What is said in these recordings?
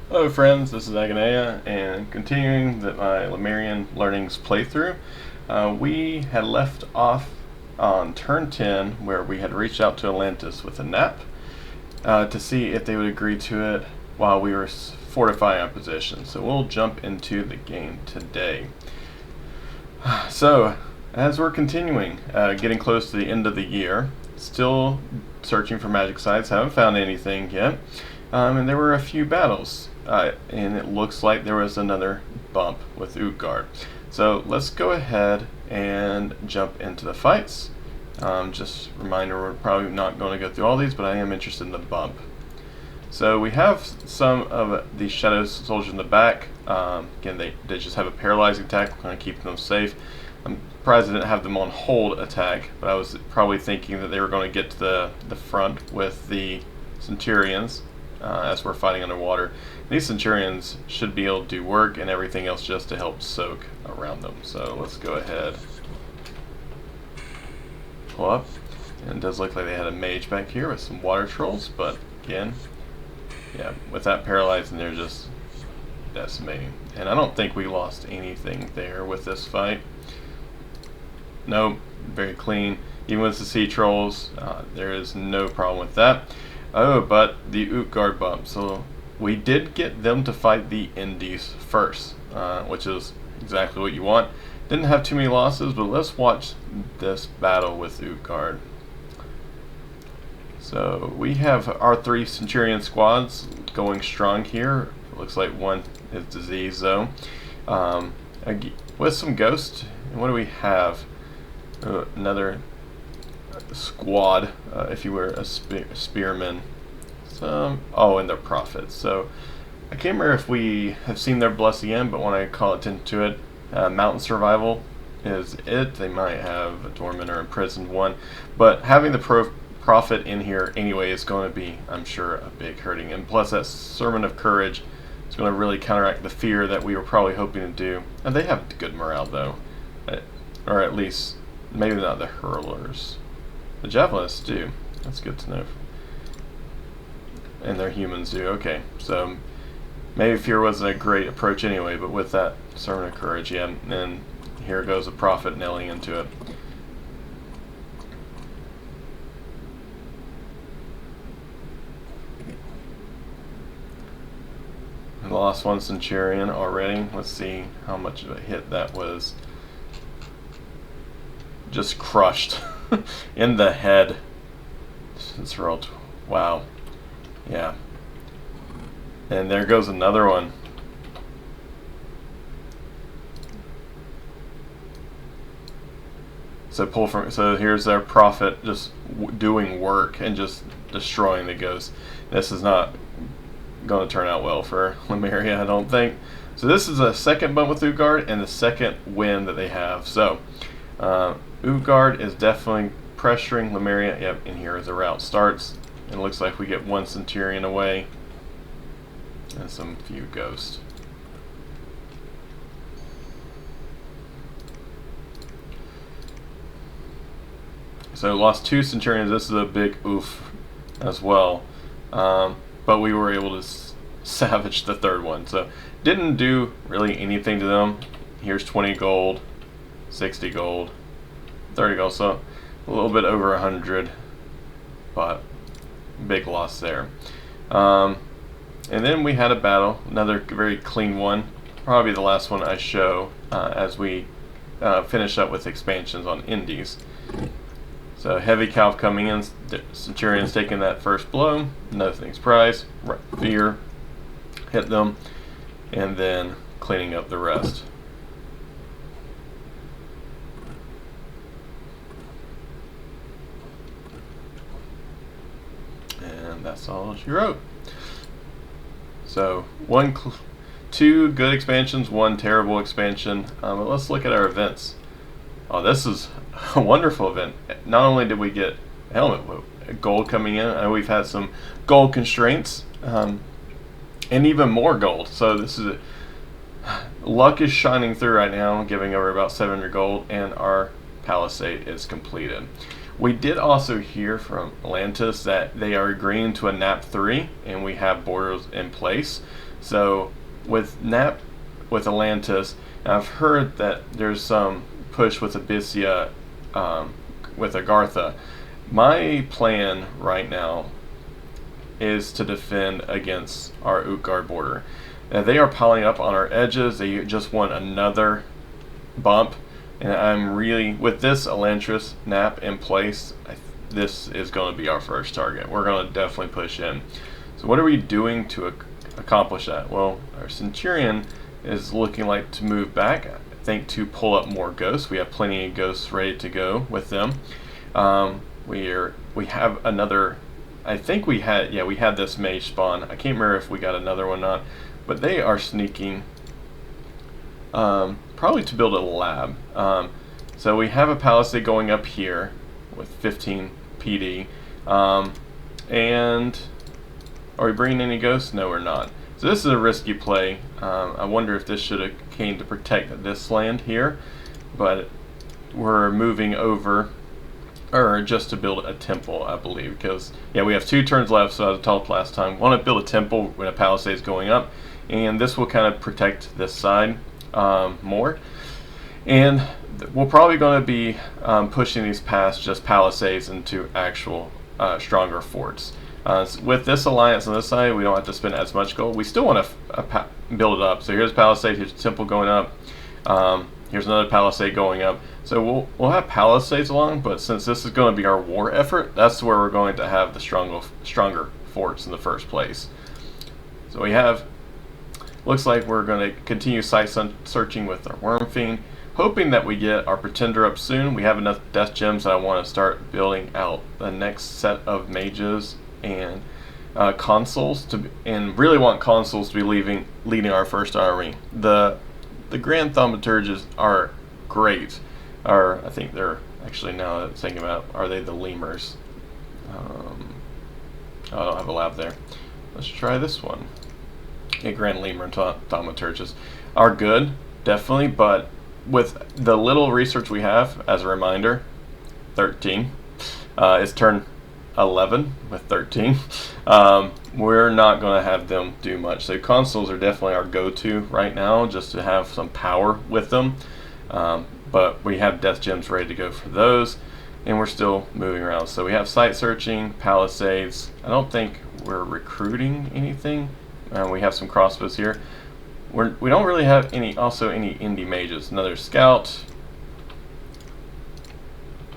Hello friends, this is Aganea, and continuing my Lemurian Learnings playthrough, we had left off on turn 10 where we had reached out to Atlantis with a nap to see if they would agree to it while we were fortifying our position. So we'll jump into the game today. So, as we're continuing, getting close to the end of the year, still searching for magic sites, haven't found anything yet, and there were a few battles. And it looks like there was another bump with Utgard. So let's go ahead and jump into the fights. Just a reminder, we're probably not going to go through all these, but I am interested in the bump. So we have some of the Shadow Soldiers in the back. Again, they just have a paralyzing attack, kind of keeping them safe. I'm surprised I didn't have them on hold attack, but I was probably thinking that they were going to get to the front with the Centurions. As we're fighting underwater. These Centurions should be able to do work and everything else just to help soak around them. So let's go ahead, pull up, and it does look like they had a mage back here with some water trolls, but again, yeah, with that paralyzing, they're just decimating. And I don't think we lost anything there with this fight. Nope, very clean. Even with the sea trolls, there is no problem with that. Oh, but the Utgard bump. So we did get them to fight the Indies first, which is exactly what you want. Didn't have too many losses, but let's watch this battle with Utgard. So we have our 3 Centurion squads going strong here. It looks like one is diseased though. With some ghosts. And what do we have? Another squad, if you were a spearman. And their prophets. So I can't remember if we have seen their blessing in, but when I call attention to it, mountain survival is it. They might have a dormant or imprisoned one, but having the prophet in here anyway is going to be, I'm sure, a big hurting. And plus that sermon of courage is going to really counteract the fear that we were probably hoping to do. And they have good morale though, or at least maybe not the hurlers. The javelinists do. That's good to know. And their humans do. Okay, so maybe fear wasn't a great approach anyway, but with that sermon of courage, yeah, and here goes a prophet nailing into it. I lost one Centurion already. Let's see how much of a hit that was. Just crushed in the head. It's rolled. Wow. Yeah. And there goes another one. So here's their prophet just doing work and just destroying the ghost. This is not going to turn out well for Lemuria, I don't think. So this is a second bump with Utgard and the second win that they have. So Utgard is definitely pressuring Lemuria. Yep, and here as the route starts. It looks like we get one Centurion away and some few ghosts. So lost 2 Centurions. This is a big oof as well. But we were able to savage the third one. So didn't do really anything to them. Here's 20 gold, 60 gold, 30 gold. So a little bit over 100. But big loss there. And then we had a battle, another very clean one, probably the last one I show as we finish up with expansions on Indies. So heavy calf coming in, Centurions taking that first blow, nothing surprise, fear, hit them, and then cleaning up the rest. That's all she wrote. So 2 good expansions, 1 terrible expansion. But let's look at our events. Oh, this is a wonderful event. Not only did we get a helmet, gold coming in. I know we've had some gold constraints, and even more gold. So this is luck is shining through right now, giving over about 700 gold, and our palisade is completed. We did also hear from Atlantis that they are agreeing to a NAP 3, and we have borders in place. So with NAP, with Atlantis, I've heard that there's some push with Abyssia, with Agartha. My plan right now is to defend against our Utgard border. They are piling up on our edges. They just want another bump. And I'm really, with this Elantris NAP in place, this is going to be our first target. We're going to definitely push in. So what are we doing to accomplish that? Well, our Centurion is looking like to move back, I think, to pull up more ghosts. We have plenty of ghosts ready to go with them. We have another, I think we had this mage spawn. I can't remember if we got another one or not, but they are sneaking, probably to build a lab. So we have a palisade going up here with 15 PD. And are we bringing any ghosts? No, we're not. So this is a risky play. I wonder if this should have came to protect this land here, but we're moving over, or just to build a temple, I believe, because yeah, we have 2 turns left. So as I talked last time, we want to build a temple when a palisade is going up, and this will kind of protect this side more. And we're probably going to be pushing these past just palisades into actual stronger forts. With this alliance on this side, we don't have to spend as much gold. We still want to build it up. So here's palisade, here's temple going up, here's another palisade going up. So we'll have palisades along, but since this is going to be our war effort, that's where we're going to have the stronger forts in the first place. So we have, looks like we're going to continue site searching with our Worm Fiend, hoping that we get our Pretender up soon. We have enough Death Gems that I want to start building out the next set of mages and consuls, and really want consuls to be leading our first army. The Grand Thaumaturges are great. Or I think they're actually, now that I'm thinking about, are they the Lemurs? I don't have a lab there. Let's try this one. Yeah, Grand Lemur and Thaumaturges are good, definitely, but with the little research we have, as a reminder, 13 is turn 11 with 13. We're not going to have them do much. So consoles are definitely our go-to right now, just to have some power with them. But we have Death Gems ready to go for those, and we're still moving around. So we have site searching, palisades. I don't think we're recruiting anything. We have some crossbows here. We don't really have any indie mages. Another scout,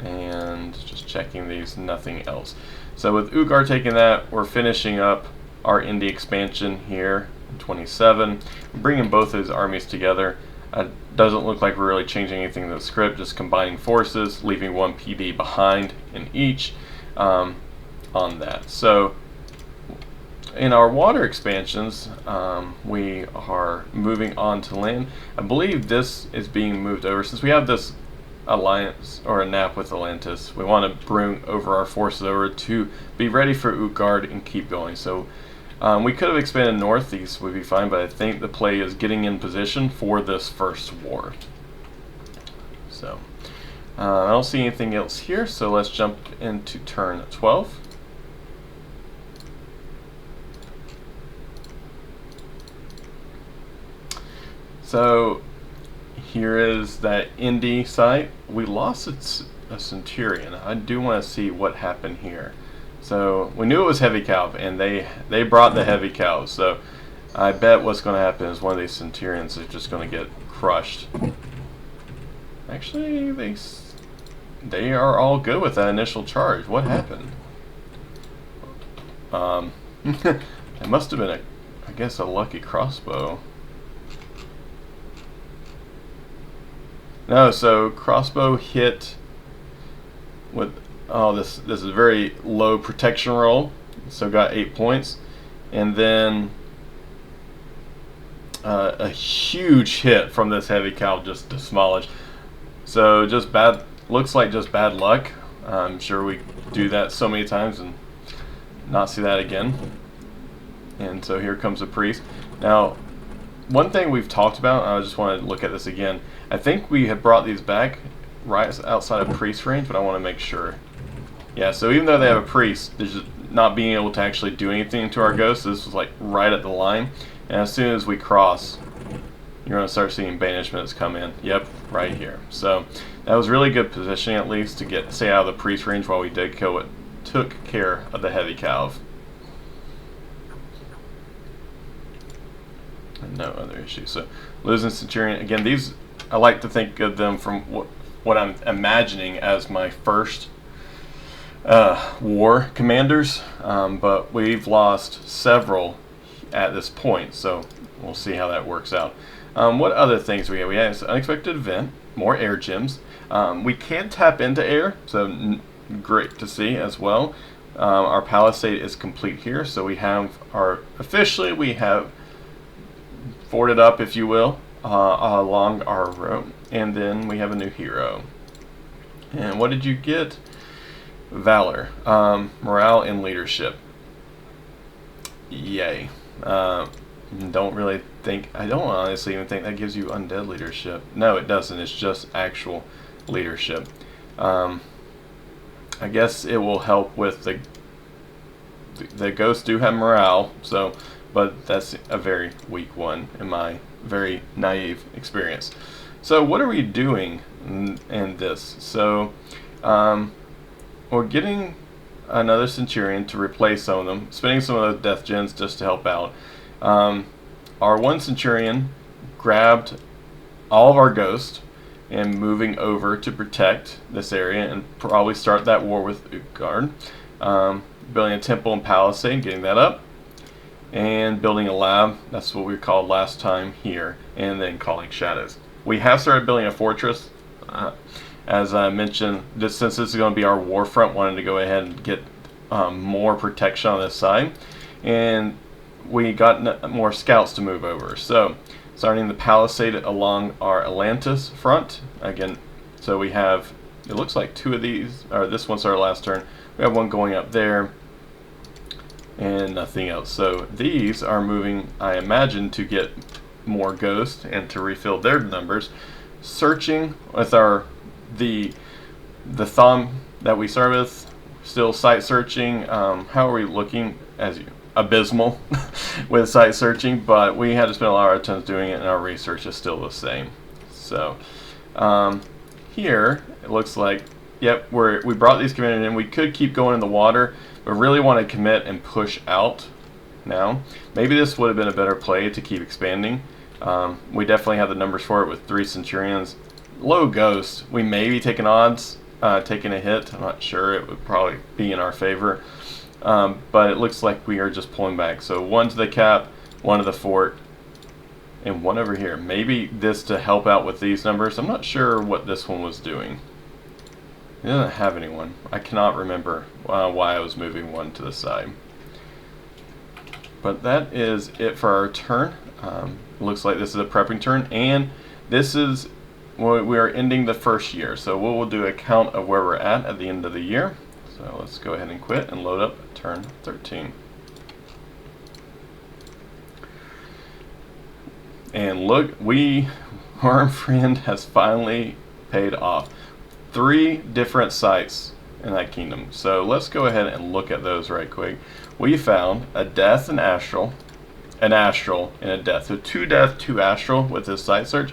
and just checking these, nothing else. So with Ugar taking that, we're finishing up our indie expansion here in 27, bringing both those armies together. Doesn't look like we're really changing anything in the script, just combining forces, leaving 1 PD behind in each on that. So in our water expansions, we are moving on to land. I believe this is being moved over. Since we have this alliance, or a NAP with Atlantis, we want to bring over our forces over to be ready for Utgard and keep going. So we could have expanded north, these would be fine, but I think the play is getting in position for this first war. So I don't see anything else here, so let's jump into turn 12. So here is that indie site. We lost a Centurion. I do want to see what happened here. So we knew it was heavy cav, and they brought the heavy cav. So I bet what's going to happen is one of these Centurions is just going to get crushed. Actually, they are all good with that initial charge. What happened? It must have been I guess a lucky crossbow. No, so crossbow hit with, oh, this is a very low protection roll, so got 8 points, and then a huge hit from this heavy cow just demolished. So just bad, looks like just bad luck. I'm sure we do that so many times and not see that again. And so here comes a priest. Now, one thing we've talked about, I just want to look at this again. I think we had brought these back right outside of priest range, but I want to make sure. Yeah, so even though they have a priest, there's just not being able to actually do anything to our ghosts. This was like right at the line. And as soon as we cross, you're going to start seeing banishments come in. Yep, right here. So that was really good positioning, at least, to stay out of the priest range while we did kill it. Took care of the heavy calv. And no other issues. So losing Centurion, again, these, I like to think of them from what I'm imagining as my first war commanders, but we've lost several at this point, so we'll see how that works out. What other things we have? We have unexpected event, more air gems. We can tap into air, so great to see as well. Our palisade is complete here, so we have officially we have forted up, if you will, along our road, and then we have a new hero. And what did you get? Valor, morale, and leadership. Yay. I don't honestly even think that gives you undead leadership. No, it doesn't. It's just actual leadership. I guess it will help with the ghosts do have morale, so, but that's a very weak one in my very naive experience. So what are we doing in this? So we're getting another Centurion to replace some of them, spending some of those death gens just to help out. Our one Centurion grabbed all of our ghosts and moving over to protect this area and probably start that war with Utgard. Building a temple and palisade, getting that up, and building a lab. That's what we called last time here, and then calling shadows. We have started building a fortress. As I mentioned, since this is going to be our war front, wanted to go ahead and get more protection on this side, and we got more scouts to move over. So starting the palisade along our Atlantis front again. So we have, it looks like two of these, or this one's our last turn. We have one going up there and nothing else. So these are moving, I imagine, to get more ghosts and to refill their numbers. Searching with the thumb that we start with, still site searching. How are we looking? As abysmal with site searching, but we had to spend a lot of our times doing it, and our research is still the same. So here it looks like, yep, we brought these commanders in. We could keep going in the water, but really want to commit and push out now. Maybe this would have been a better play to keep expanding. We definitely have the numbers for it with 3 Centurions. Low ghost, we may be taking odds, taking a hit. I'm not sure. It would probably be in our favor. But it looks like we are just pulling back. So 1 to the cap, 1 to the fort, and 1 over here. Maybe this to help out with these numbers. I'm not sure what this one was doing. It doesn't have anyone. I cannot remember why I was moving 1 to the side. But that is it for our turn. Looks like this is a prepping turn, and this is, we are ending the first year. So we'll do a count of where we're at the end of the year. So let's go ahead and quit and load up turn 13. And look, our friend has finally paid off. 3 different sites in that kingdom. So let's go ahead and look at those right quick. We found a death and astral, an astral and a death. So 2 death, 2 astral with this site search.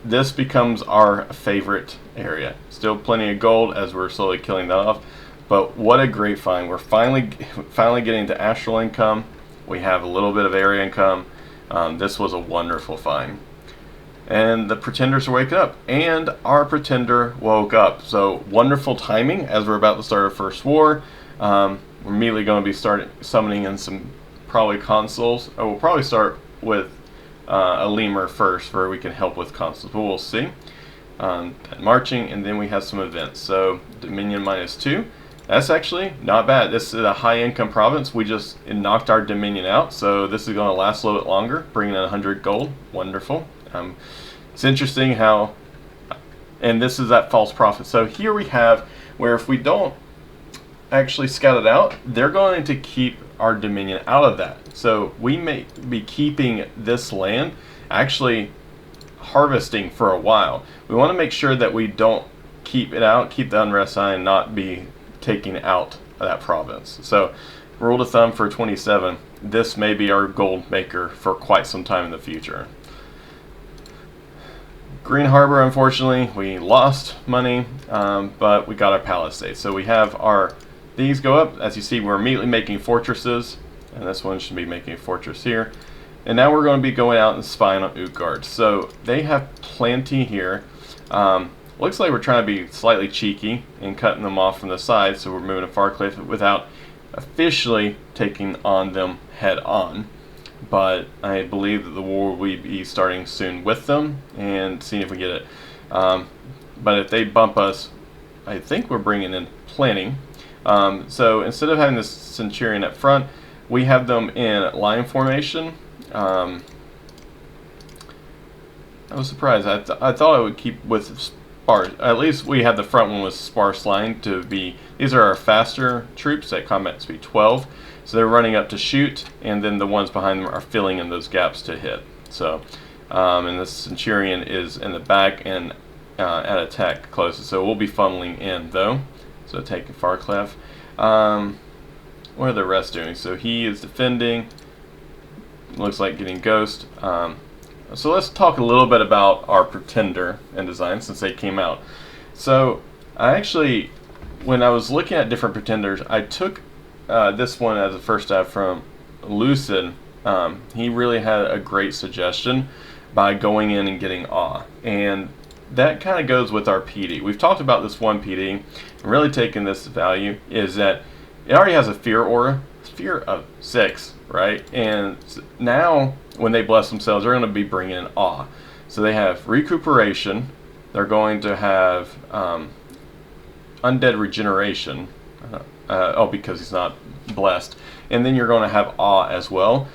This becomes our favorite area. Still plenty of gold as we're slowly killing that off, but what a great find. We're finally getting to astral income. We have a little bit of area income. This was a wonderful find. And the pretenders are waking up, and our pretender woke up. So wonderful timing as we're about to start our first war. We're immediately going to be summoning in some probably consuls. We'll probably start with a lemur first, where we can help with consuls, but we'll see. Marching, and then we have some events. So Dominion -2. That's actually not bad. This is a high income province. We just knocked our Dominion out, so this is going to last a little bit longer, bringing in 100 gold. Wonderful. It's interesting how, and this is that false prophet. So here we have where if we don't actually scout it out, they're going to keep our Dominion out of that. So we may be keeping this land, actually harvesting for a while. We want to make sure that we don't keep it out, keep the unrest high, and not be taking out that province. So, rule of thumb for 27, this may be our gold maker for quite some time in the future. Green Harbor, unfortunately, we lost money, but we got our palisades. So we have these go up. As you see, we're immediately making fortresses, and this one should be making a fortress here. And now we're going to be going out and spying on Utgard. So they have plenty here. Looks like we're trying to be slightly cheeky and cutting them off from the side, so we're moving to Farcliffe without officially taking on them head on. But I believe that the war will be starting soon with them and seeing if we get it. But if they bump us, I think we're bringing in plenty. So instead of having this centurion up front, we have them in line formation. I was surprised. I thought I would keep with sparse. At least we had the front one with sparse line to be. These are our faster troops at combat speed 12. So they're running up to shoot, and then the ones behind them are filling in those gaps to hit. So, and the Centurion is in the back and at attack closest. So we'll be funneling in though. So taking Farcliffe. What are the rest doing? So he is defending. Looks like getting Ghost. So let's talk a little bit about our Pretender and design since they came out. So I actually, when I was looking at different Pretenders, I took this one as a first stab from Lucid. He really had a great suggestion by going in and getting Awe, and that kind of goes with our PD. We've talked about this one PD, and really taking this value is that it already has a fear aura, fear of 6, right? And now when they bless themselves, they're going to be bringing in Awe. So they have recuperation, they're going to have undead regeneration. Because he's not blessed. And then you're going to have Awe as well.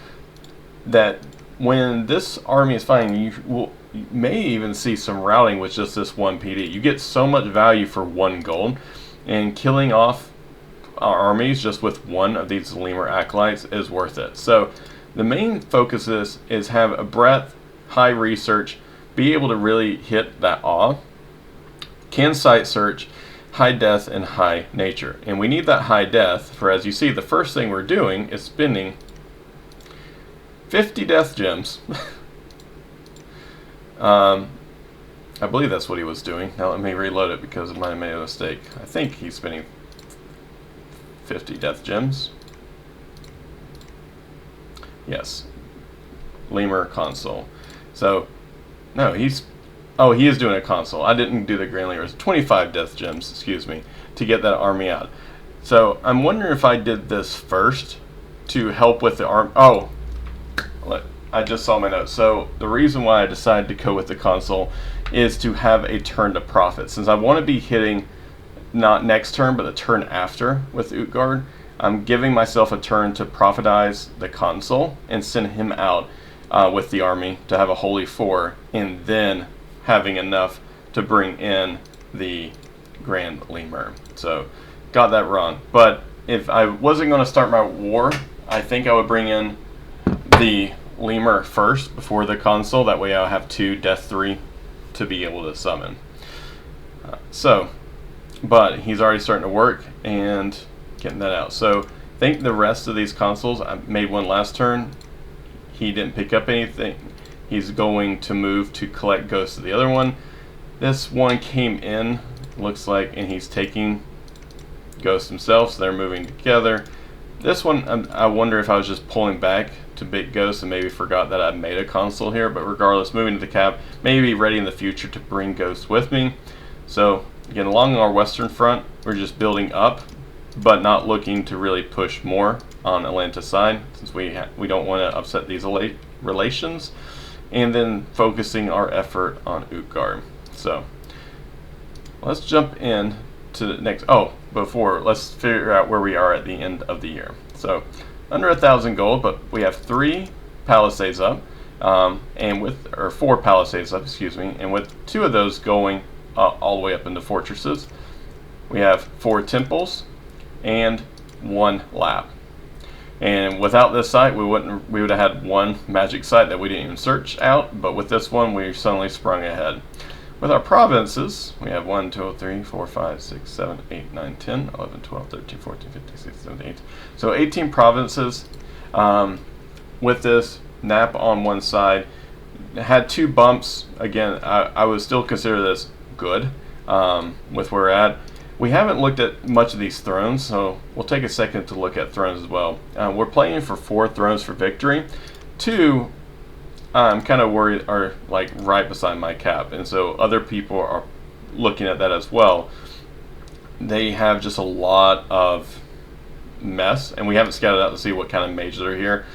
That when this army is fighting, you may even see some routing with just this one PD. You get so much value for 1 gold, and killing off our armies just with one of these Lemur Acolytes is worth it. So the main focus is have a breadth, high research, be able to really hit that Awe, can sight search, high death, and high nature. And we need that high death for, as you see, the first thing we're doing is spending 50 death gems. I believe that's what he was doing. Now let me reload it because I might have made a mistake. I think he's spending 50 death gems. Yes. Lemur console. So, no, he is doing a console. I didn't do the Grand Lemurs. 25 death gems, excuse me, to get that army out. So I'm wondering if I did this first to help with the arm. Oh, I just saw my notes. So the reason why I decided to go with the console is to have a turn to profit. Since I want to be hitting not next turn, but the turn after with Utgard, I'm giving myself a turn to profitize the console and send him out with the army to have a Holy 4, and then having enough to bring in the Grand Lemur. So, got that wrong. But if I wasn't going to start my war, I think I would bring in the Lemur first before the console. That way I'll have 2 Death 3 to be able to summon. But he's already starting to work and getting that out. So, I think the rest of these consoles, I made one last turn. He didn't pick up anything. He's going to move to collect ghosts of the other one. This one came in, looks like, and he's taking ghosts himself, so they're moving together. This one, I wonder if I was just pulling back to big ghosts and maybe forgot that I made a console here, but regardless, moving to the cap, maybe ready in the future to bring ghosts with me. So, again, along our western front, we're just building up, but not looking to really push more on Atlanta's side, since we don't want to upset these relations. And then focusing our effort on Utgard. So let's jump in to the next. Let's figure out where we are at the end of the year. So under 1,000 gold, but we have 3 palisades up, or 4 palisades up, excuse me, and with 2 of those going all the way up into fortresses. We have 4 temples and 1 lab. And without this site, we would have had 1 magic site that we didn't even search out, but with this one, we suddenly sprung ahead. With our provinces, we have 1, 2, 3, 4, 5, 6, 7, 8, 9, 10, 11, 12, 13, 14, 15, 16, 17, 18. So 18 provinces. With this, Nap on one side. Had 2 bumps. Again, I would still consider this good with where we're at. We haven't looked at much of these thrones, so we'll take a second to look at thrones as well. We're playing for 4 thrones for victory. 2, I'm kind of worried, are like right beside my cap, and so other people are looking at that as well. They have just a lot of mess, and we haven't scouted out to see what kind of mages are here,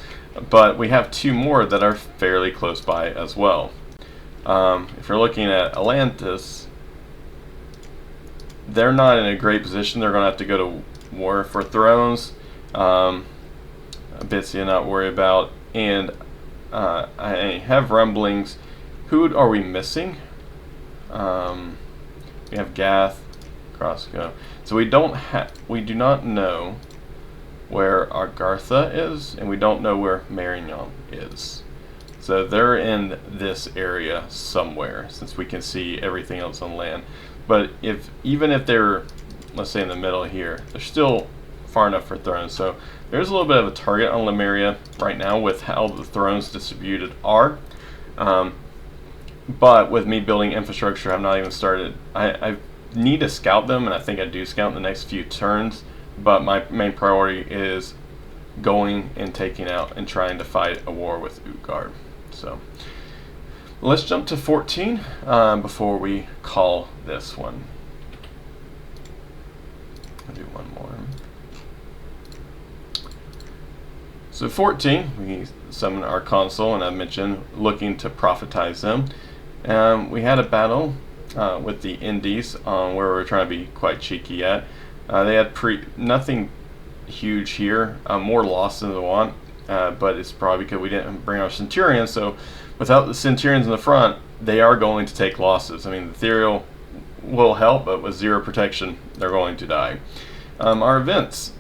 but we have 2 more that are fairly close by as well. If you're looking at Atlantis, they're not in a great position. They're going to have to go to war for thrones. Abyssia not worry about, and I have rumblings. Who are we missing? We have Gath, Crossgo. So we do not know where Argartha is, and we don't know where Marignan is. So they're in this area somewhere, since we can see everything else on land. But even if they're, let's say, in the middle here, they're still far enough for thrones. So there's a little bit of a target on Lemuria right now with how the thrones distributed are. But with me building infrastructure, I've not even started. I need to scout them, and I think I do scout in the next few turns. But my main priority is going and taking out and trying to fight a war with Utgard. So let's jump to 14 before we call this one. I'll do one more. So 14, we summon our consul, and I mentioned looking to prophetize them. We had a battle with the Indies where we were trying to be quite cheeky at. They had nothing huge here, more loss than they want, but it's probably because we didn't bring our Centurions. So without the Centurions in the front, they are going to take losses. I mean, the Ethereal will help, but with 0 protection, they're going to die. Our events,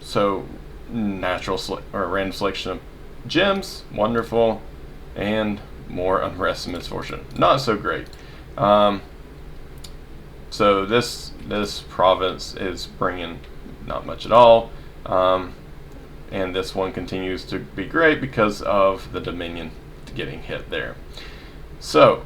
so natural or random selection of gems, wonderful, and more unrest and misfortune, not so great. So this province is bringing not much at all, and this one continues to be great because of the Dominion getting hit there. So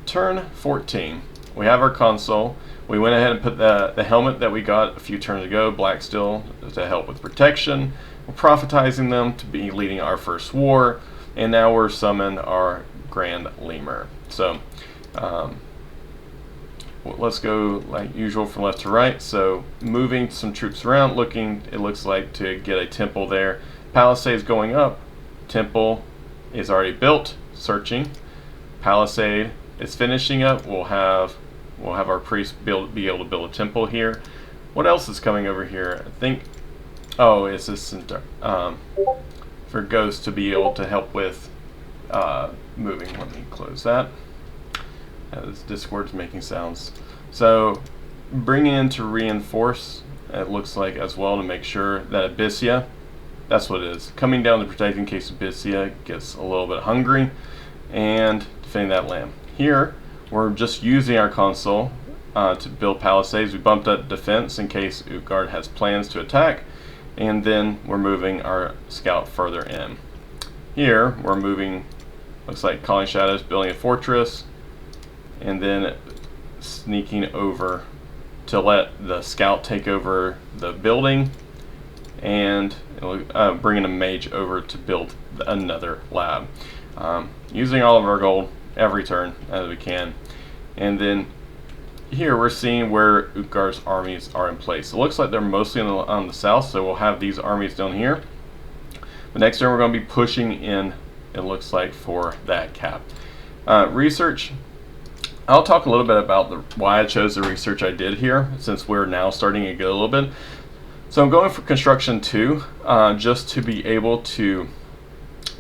turn 14, we have our console. We went ahead and put the helmet that we got a few turns ago, black steel, to help with protection. We're prophetizing them to be leading our first war, and now we're summoning our Grand Lemur. So let's go like usual from left to right. So moving some troops around, looking, it looks like, to get a temple there. Palisades going up. Temple is already built. Searching. Palisade is finishing up. We'll have our priests be able to build a temple here. What else is coming over here? I think, oh, it's this for Ghost to be able to help with moving. Let me close that. This Discord's making sounds. So bringing in to reinforce, it looks like, as well, to make sure that Abyssia, that's what it is, coming down to protect in case Abyssia gets a little bit hungry, and defending that land. Here we're just using our console to build palisades. We bumped up defense in case Utgard has plans to attack, and then we're moving our scout further in. Here we're moving, looks like Calling Shadows, building a fortress, and then sneaking over to let the scout take over the building, and bringing a mage over to build another lab. Using all of our gold every turn as we can. And then here we're seeing where Utgard's armies are in place. It looks like they're mostly on the south, so we'll have these armies down here. But next turn we're going to be pushing in, it looks like, for that cap. Research. I'll talk a little bit about why I chose the research I did here, since we're now starting to get a little bit. So I'm going for construction 2, just to be able to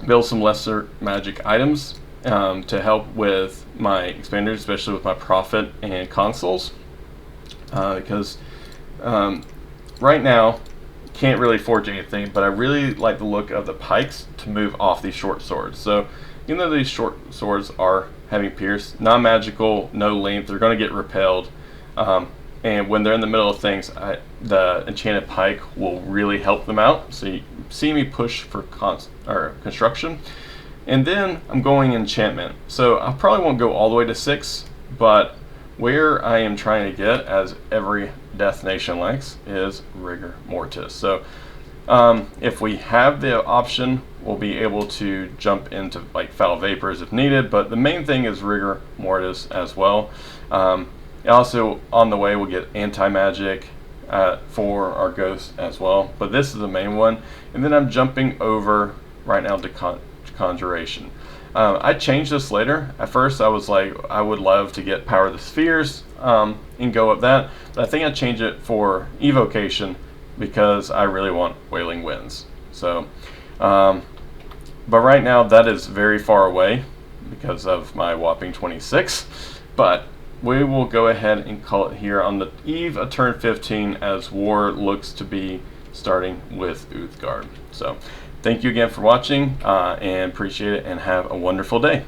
build some lesser magic items to help with my expanders, especially with my prophet and consuls. Because right now can't really forge anything, but I really like the look of the pikes to move off these short swords. So even though these short swords are having pierce, non-magical, no length, they're going to get repelled. And when they're in the middle of things, the enchanted pike will really help them out. So you see me push for construction. And then I'm going enchantment. So I probably won't go all the way to 6, but where I am trying to get, as every Death Nation likes, is rigor mortis. So if we have the option, we'll be able to jump into like foul vapors if needed, but the main thing is rigor mortis as well. Also on the way we'll get anti-magic for our ghost as well, but this is the main one. And then I'm jumping over right now to conjuration. I changed this later. At first I was like, I would love to get Power of the Spheres and go up that, but I think I changed it for evocation because I really want Wailing Winds. So but right now that is very far away because of my whopping 26, but we will go ahead and call it here on the eve of turn 15 as war looks to be starting with Uthgard. So thank you again for watching and appreciate it, and have a wonderful day.